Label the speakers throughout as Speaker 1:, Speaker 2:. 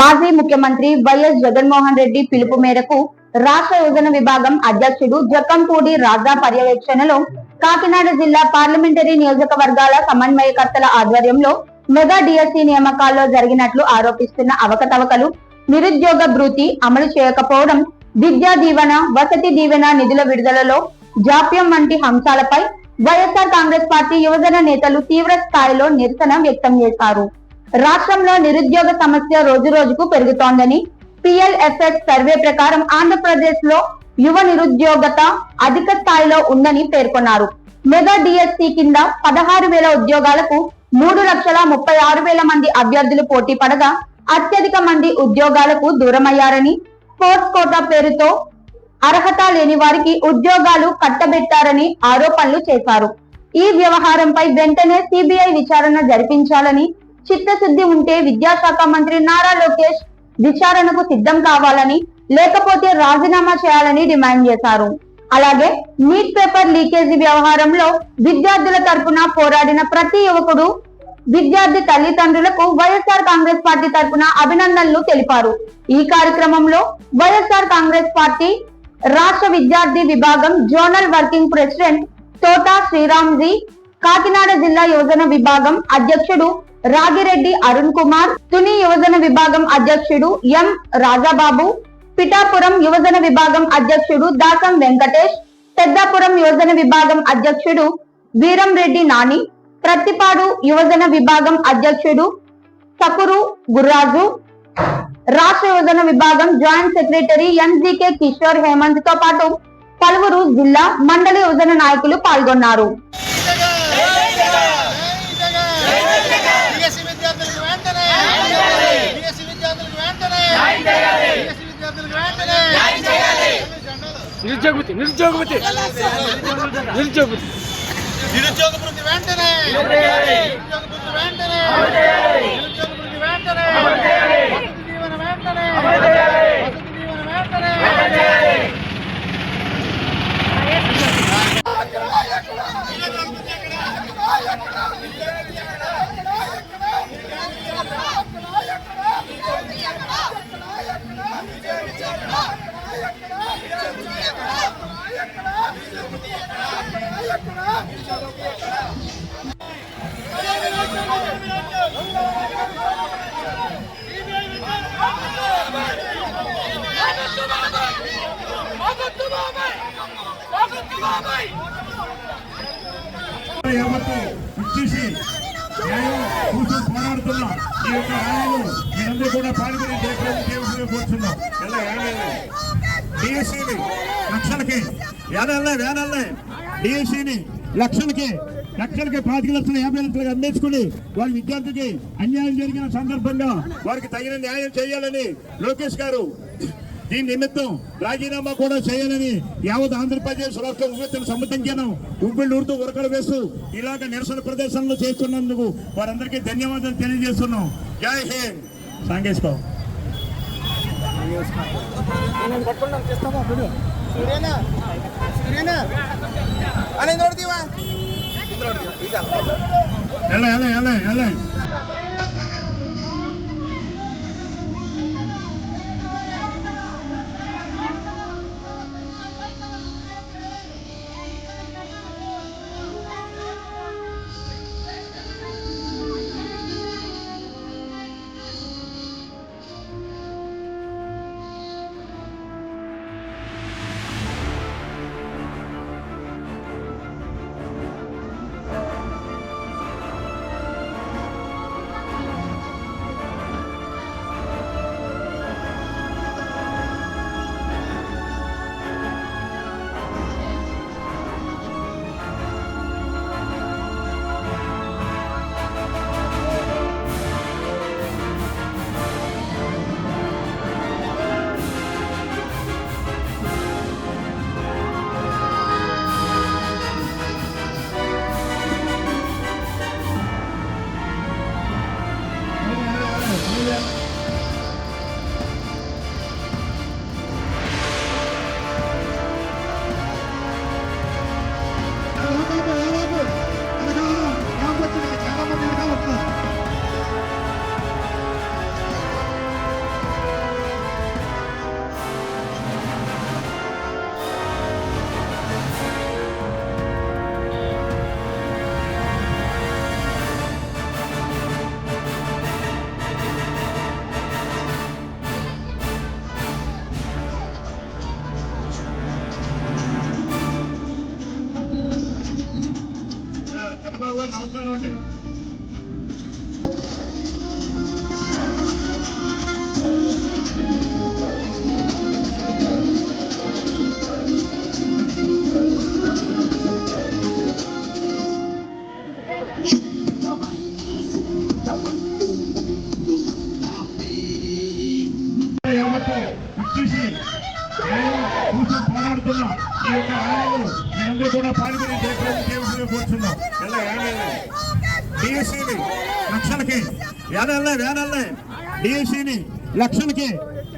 Speaker 1: మాజీ ముఖ్యమంత్రి వైఎస్ జగన్మోహన్ రెడ్డి పిలుపు మేరకు రాష్ట్ర యువజన విభాగం అధ్యక్షుడు జక్కంపూడి రాజా పర్యవేక్షణలో కాకినాడ జిల్లా పార్లమెంటరీ నియోజకవర్గాల సమన్వయకర్తల ఆధ్వర్యంలో మెగా డిఎస్సి నియామకాల్లో జరిగినట్లు ఆరోపిస్తున్న అవకతవకలు, నిరుద్యోగ భృతి అమలు చేయకపోవడం, విద్యా దీవెన, వసతి దీవెన నిధుల విడుదలలో జాప్యం వంటి అంశాలపై వైఎస్ఆర్ కాంగ్రెస్ పార్టీ యువజన నేతలు తీవ్ర స్థాయిలో నిరసన వ్యక్తం చేశారు. రాష్ట్రంలో నిరుద్యోగ సమస్య రోజు రోజుకు పెరుగుతోందని, పిఎల్ఎస్ఎస్ సర్వే ప్రకారం ఆంధ్రప్రదేశ్ లో యువ నిరుద్యోగత అధిక స్థాయిలో ఉందని పేర్కొన్నారు. మెగా డిఎస్సి కింద 16,000 ఉద్యోగాలకు 3,36,000 మంది అభ్యర్థులు పోటీ పడగా అత్యధిక మంది ఉద్యోగాలకు దూరమయ్యారని, స్పోర్ట్స్ కోటా పేరుతో అర్హత లేని వారికి ఉద్యోగాలు కట్టబెట్టారని ఆరోపణలు చేశారు. ఈ వ్యవహారంపై వెంటనే సిబిఐ విచారణ జరిపించాలని, చిత్తశుద్ధి ఉంటే విద్యాశాఖ మంత్రి నారా లోకేష్ విచారణకు సిద్ధం కావాలని, లేకపోతే రాజీనామా చేయాలని డిమాండ్ చేశారు. అలాగే నీట్ పేపర్ లీకేజీ వ్యవహారంలో విద్యార్థుల తరపున పోరాడిన ప్రతి యువకుడు, విద్యార్థి తల్లిదండ్రులకు వైఎస్ఆర్ కాంగ్రెస్ పార్టీ తరపున అభినందనలు తెలిపారు. ఈ కార్యక్రమంలో వైఎస్ఆర్ కాంగ్రెస్ పార్టీ రాష్ట్ర విద్యార్థి విభాగం zonal working president Thota శ్రీరామ్జీ, Kakinada జిల్లా యువజన విభాగం అధ్యక్షుడు రాగిరెడ్డి అరుణ్ కుమార్, తుని యువజన విభాగం అధ్యక్షుడు ఎం రాజాబాబు, పిఠాపురం యువజన విభాగం అధ్యక్షుడు దాసం వెంకటేష్, పెద్దాపురం యువజన విభాగం అధ్యక్షుడు వీరంరెడ్డి నాని, ప్రత్తిపాడు యువజన విభాగం అధ్యక్షుడు సకురు గుర్రాజు, రాష్ట్ర యువజన విభాగం joint secretary NGK Kishore Hemanth తో పాటు పలువురు జిల్లా, మండలి యువజన నాయకులు పాల్గొన్నారు.
Speaker 2: పోరాడుతున్నా ఈ యొక్క ర్యాలీలో మీరందరూ కూడా పాల్గొని కూర్చున్నాం. డిఎస్సీని లక్షలకి వేనల్నే డిఎస్సీని లక్షలకి 5,50,000 అందించుకుని వారి విద్యార్థికి అన్యాయం జరిగిన సందర్భంగా వారికి తగిన న్యాయం చేయాలని లోకేష్ గారు దీని నిమిత్తం రాజీనామా కూడా చేయాలని యావత్ ఆంధ్రప్రదేశ్ రాష్ట్ర ఉవ్వెత్తున సమ్మతించాను. ఉబ్బిళ్ళూరుతూ ఉరకలు వేస్తూ ఇలాగ నిరసన ప్రదేశంలో చేస్తున్నందుకు వారందరికీ ధన్యవాదాలు తెలియజేస్తున్నాం. జై హింద్. సాంగేశ్వరం ఎలా వరకు ఇచ్చేసి కోసం పోరాడుతున్న ఈ యొక్క ఆలయంలో మీరందరూ కూడా పాల్గొని దేవుడిగా కూర్చున్నాం. డిఎస్సీని లక్షలకి వేనల్నే డిఎస్సీని లక్షలకి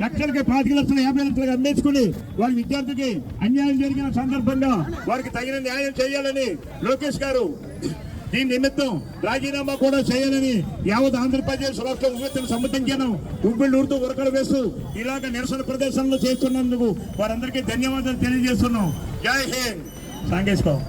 Speaker 2: 5,50,000 అందించుకుని వారి విద్యార్థికి అన్యాయం జరిగిన సందర్భంగా వారికి తగిన న్యాయం చేయాలని లోకేష్ గారు దీని నిమిత్తం రాజీనామా కూడా చేయాలని యావత్ ఆంధ్రప్రదేశ్ రాష్ట్ర ఉవ్వెత్తున సమ్మతించాను. ఉబ్బిళ్ళూరుతూ ఉరకలు వేస్తూ ఇలాగ నిరసన ప్రదేశంలో చేస్తున్నందుకు వారందరికీ ధన్యవాదాలు తెలియజేస్తున్నాం. జై హింద్. సాంగేశ్వరం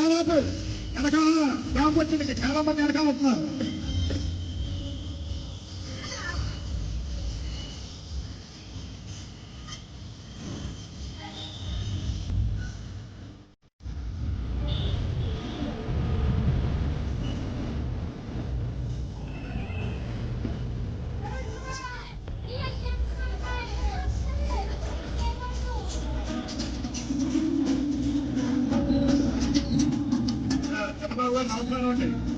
Speaker 2: ఎలా వెనకాల క్యాంప్ వచ్చింది. చాలా మంది వెనకాల వస్తున్నారు. చంద్రబాబు గారు నమస్కారం అండి.